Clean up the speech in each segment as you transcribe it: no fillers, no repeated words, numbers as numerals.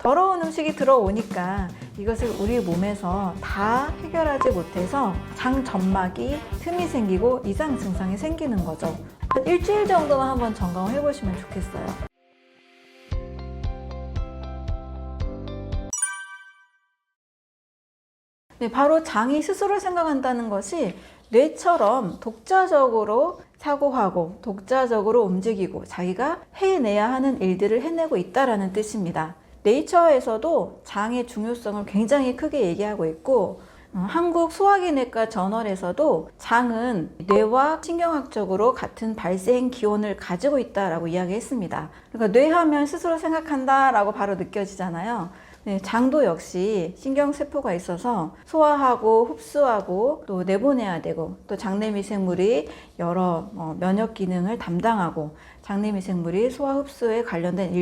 더러운 음식이 들어오니까 이것을 우리 몸에서 다 해결하지 못해서 장 점막이 틈이 생기고 이상 증상이 생기는 거죠. 한 일주일 정도만 한번 점검을 해보시면 좋겠어요. 네, 바로 장이 스스로 생각한다는 것이 뇌처럼 독자적으로 사고하고 독자적으로 움직이고 자기가 해내야 하는 일들을 해내고 있다는 뜻입니다. 네이처에서도 장의 중요성을 굉장히 크게 얘기하고 있고 한국 소화기내과 저널에서도 장은 뇌와 신경학적으로 같은 발생 기원을 가지고 있다라고 이야기했습니다. 그러니까 뇌하면 스스로 생각한다라고 바로 느껴지잖아요. 네, 장도 역시 신경세포가 있어서 소화하고 흡수하고 또 내보내야 되고 또 장내미생물이 여러 면역 기능을 담당하고 장내미생물이 소화 흡수에 관련된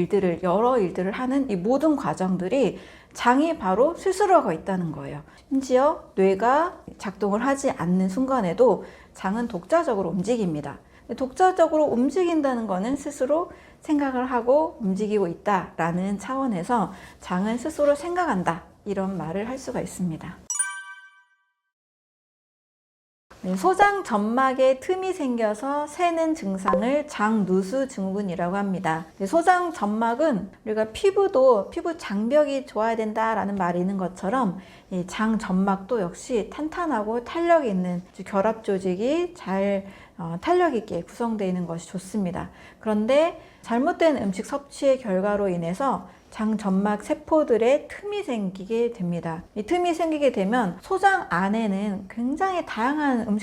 여러 일들을 하는 이 모든 과정들이 장이 바로 스스로 하고 있다는 거예요. 심지어 뇌가 작동을 하지 않는 순간에도 장은 독자적으로 움직입니다. 독자적으로 움직인다는 것은 스스로 생각을 하고 움직이고 있다라는 차원에서 장은 스스로 생각한다 이런 말을 할 수가 있습니다. 소장 점막에 틈이 생겨서 새는 증상을 장누수 증후군이라고 합니다. 소장 점막은 우리가 피부 장벽이 좋아야 된다라는 말이 있는 것처럼 장 점막도 역시 탄탄하고 탄력 있는 결합 조직이 잘 탄력 있게 구성되어 있는 것이 좋습니다. 그런데 잘못된 음식 섭취의 결과로 인해서 장 점막 세포들의 틈이 생기게 됩니다. 이 틈이 생기게 되면 소장 안에는 굉장히 다양한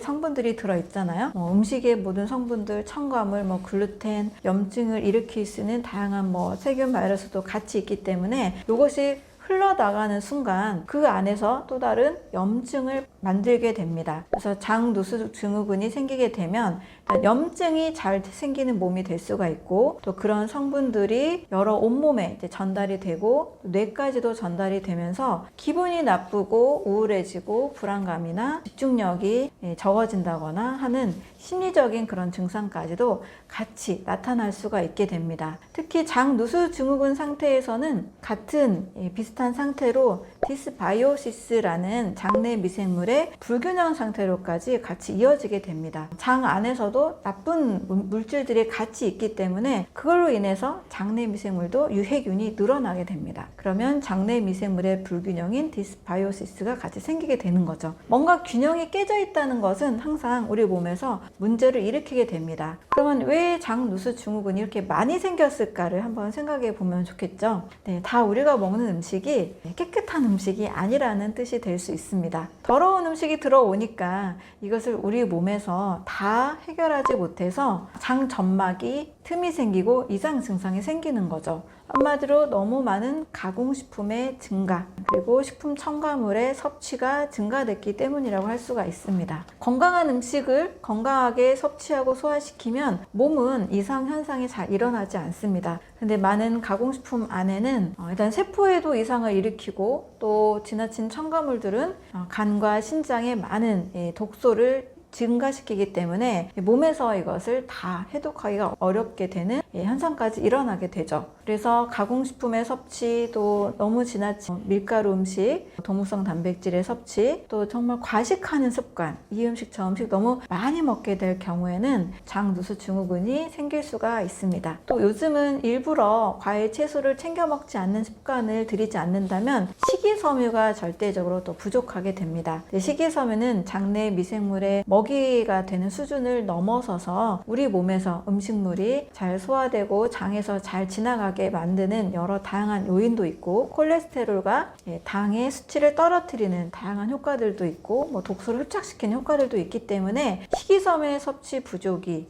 성분들이 들어있잖아요. 음식의 모든 성분들, 첨가물, 글루텐, 염증을 일으킬 수 있는 다양한 세균, 바이러스도 같이 있기 때문에 이것이 흘러나가는 순간 그 안에서 또 다른 염증을 만들게 됩니다. 그래서 장누수 증후군이 생기게 되면 염증이 잘 생기는 몸이 될 수가 있고 또 그런 성분들이 여러 온몸에 전달이 되고 뇌까지도 전달이 되면서 기분이 나쁘고 우울해지고 불안감이나 집중력이 적어진다거나 하는 심리적인 그런 증상까지도 같이 나타날 수가 있게 됩니다. 특히 장누수 증후군 상태에서는 같은 비슷한 상태로 디스바이오시스라는 장내 미생물의 불균형 상태로까지 같이 이어지게 됩니다. 장 안에서도 나쁜 물질들이 같이 있기 때문에 그걸로 인해서 장내 미생물도 유해균이 늘어나게 됩니다. 그러면 장내 미생물의 불균형인 디스바이오시스가 같이 생기게 되는 거죠. 뭔가 균형이 깨져 있다는 것은 항상 우리 몸에서 문제를 일으키게 됩니다. 그러면 왜 장누수 증후군이 이렇게 많이 생겼을까를 한번 생각해 보면 좋겠죠. 네, 다 우리가 먹는 음식이 깨끗한 음식이 아니라는 뜻이 될 수 있습니다. 더러운 음식이 들어오니까 이것을 우리 몸에서 다 해결하지 못해서 장 점막이 틈이 생기고 이상 증상이 생기는 거죠. 한마디로 너무 많은 가공식품의 증가 그리고 식품 첨가물의 섭취가 증가됐기 때문이라고 할 수가 있습니다. 건강한 음식을 건강하게 섭취하고 소화시키면 몸은 이상 현상이 잘 일어나지 않습니다. 근데 많은 가공식품 안에는 일단 세포에도 이상을 일으키고 또 지나친 첨가물들은 간과 신장에 많은 독소를 증가시키기 때문에 몸에서 이것을 다 해독하기가 어렵게 되는 현상까지 일어나게 되죠. 그래서 가공식품의 섭취, 또 너무 지나친 밀가루 음식, 동물성 단백질의 섭취, 또 정말 과식하는 습관, 이 음식 저 음식 너무 많이 먹게 될 경우에는 장누수 증후군이 생길 수가 있습니다. 또 요즘은 일부러 과일, 채소를 챙겨 먹지 않는 습관을 들이지 않는다면 식이섬유가 절대적으로 또 부족하게 됩니다. 식이섬유는 장내 미생물의 먹이가 되는 수준을 넘어서서 우리 몸에서 음식물이 잘 소화되고 장에서 잘 지나가게 만드는 여러 다양한 요인도 있고 콜레스테롤과 당의 수치를 떨어뜨리는 다양한 효과들도 있고 독소를 흡착시키는 효과들도 있기 때문에 식이섬유 섭취 부족이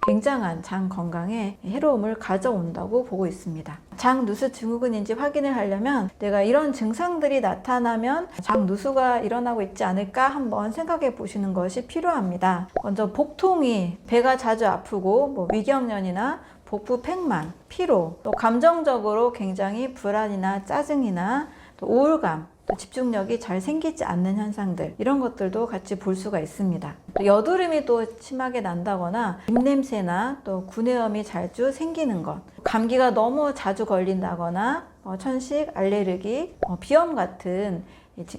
굉장한 장 건강에 해로움을 가져온다고 보고 있습니다. 장누수 증후군인지 확인을 하려면 내가 이런 증상들이 나타나면 장누수가 일어나고 있지 않을까 한번 생각해 보시는 것이 필요합니다. 먼저 복통이 배가 자주 아프고 위경련이나 복부 팽만, 피로, 또 감정적으로 굉장히 불안이나 짜증이나 또 우울감, 또 집중력이 잘 생기지 않는 현상들, 이런 것들도 같이 볼 수가 있습니다. 또 여드름이 또 심하게 난다거나 입냄새나 또 구내염이 자주 생기는 것, 감기가 너무 자주 걸린다거나 천식, 알레르기, 비염 같은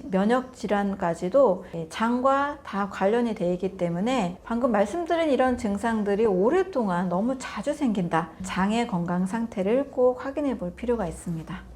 면역 질환까지도 장과 다 관련이 되어 있기 때문에 방금 말씀드린 이런 증상들이 오랫동안 너무 자주 생긴다. 장의 건강 상태를 꼭 확인해 볼 필요가 있습니다.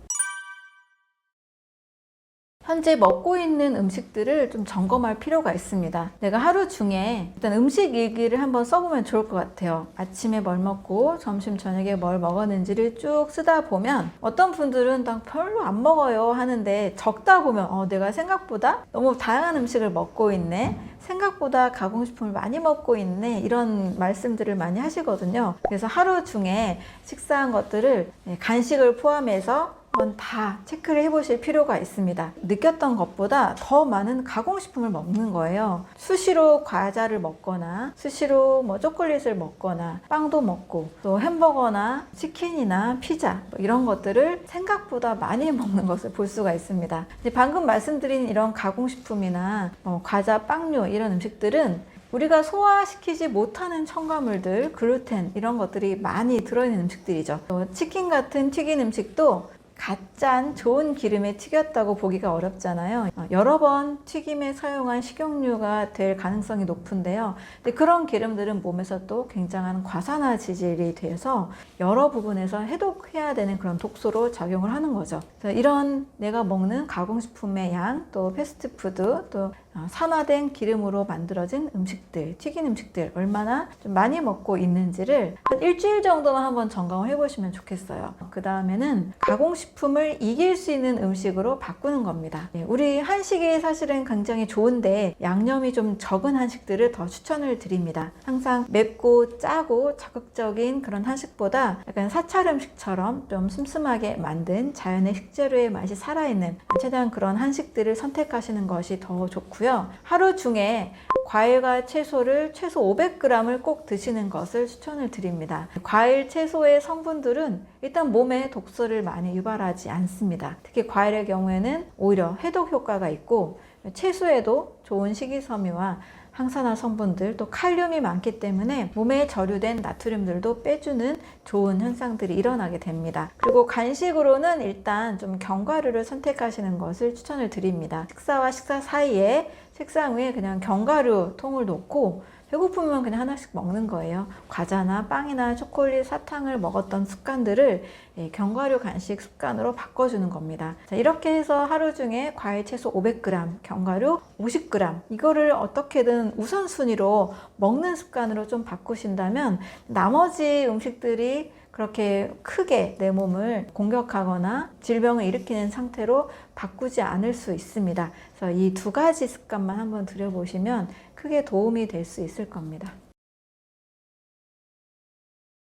현재 먹고 있는 음식들을 좀 점검할 필요가 있습니다. 내가 하루 중에 일단 음식 일기를 한번 써보면 좋을 것 같아요. 아침에 뭘 먹고 점심 저녁에 뭘 먹었는지를 쭉 쓰다 보면 어떤 분들은 난 별로 안 먹어요 하는데 적다 보면 내가 생각보다 너무 다양한 음식을 먹고 있네, 생각보다 가공식품을 많이 먹고 있네, 이런 말씀들을 많이 하시거든요. 그래서 하루 중에 식사한 것들을 간식을 포함해서 한번 다 체크를 해보실 필요가 있습니다. 느꼈던 것보다 더 많은 가공식품을 먹는 거예요. 수시로 과자를 먹거나 수시로 초콜릿을 먹거나 빵도 먹고 또 햄버거나 치킨이나 피자 이런 것들을 생각보다 많이 먹는 것을 볼 수가 있습니다. 방금 말씀드린 이런 가공식품이나 과자, 빵류 이런 음식들은 우리가 소화시키지 못하는 첨가물들, 글루텐 이런 것들이 많이 들어있는 음식들이죠. 치킨 같은 튀긴 음식도 갓짠 좋은 기름에 튀겼다고 보기가 어렵잖아요. 여러 번 튀김에 사용한 식용유가 될 가능성이 높은데요. 근데 그런 기름들은 몸에서 또 굉장한 과산화 지질이 돼서 여러 부분에서 해독해야 되는 그런 독소로 작용을 하는 거죠. 그래서 이런 내가 먹는 가공식품의 양, 또 패스트푸드, 또 산화된 기름으로 만들어진 음식들, 튀긴 음식들 얼마나 좀 많이 먹고 있는지를 한 일주일 정도만 한번 점검을 해보시면 좋겠어요. 그 다음에는 가공식품을 이길 수 있는 음식으로 바꾸는 겁니다. 우리 한식이 사실은 굉장히 좋은데 양념이 좀 적은 한식들을 더 추천을 드립니다. 항상 맵고 짜고 자극적인 그런 한식보다 약간 사찰 음식처럼 좀 슴슴하게 만든 자연의 식재료의 맛이 살아있는 최대한 그런 한식들을 선택하시는 것이 더 좋고요. 하루 중에 과일과 채소를 최소 500g을 꼭 드시는 것을 추천을 드립니다. 과일, 채소의 성분들은 일단 몸에 독소를 많이 유발하지 않습니다. 특히 과일의 경우에는 오히려 해독 효과가 있고 채소에도 좋은 식이섬유와 항산화 성분들, 또 칼륨이 많기 때문에 몸에 저류된 나트륨들도 빼주는 좋은 현상들이 일어나게 됩니다. 그리고 간식으로는 일단 좀 견과류를 선택하시는 것을 추천을 드립니다. 식사와 식사 사이에 책상 위에 그냥 견과류 통을 놓고 배고프면 그냥 하나씩 먹는 거예요. 과자나 빵이나 초콜릿, 사탕을 먹었던 습관들을 견과류 간식 습관으로 바꿔주는 겁니다. 자, 이렇게 해서 하루 중에 과일 채소 500g, 견과류 50g 이거를 어떻게든 우선순위로 먹는 습관으로 좀 바꾸신다면 나머지 음식들이 그렇게 크게 내 몸을 공격하거나 질병을 일으키는 상태로 바꾸지 않을 수 있습니다. 그래서 이 두 가지 습관만 한번 들여보시면 크게 도움이 될 수 있을 겁니다.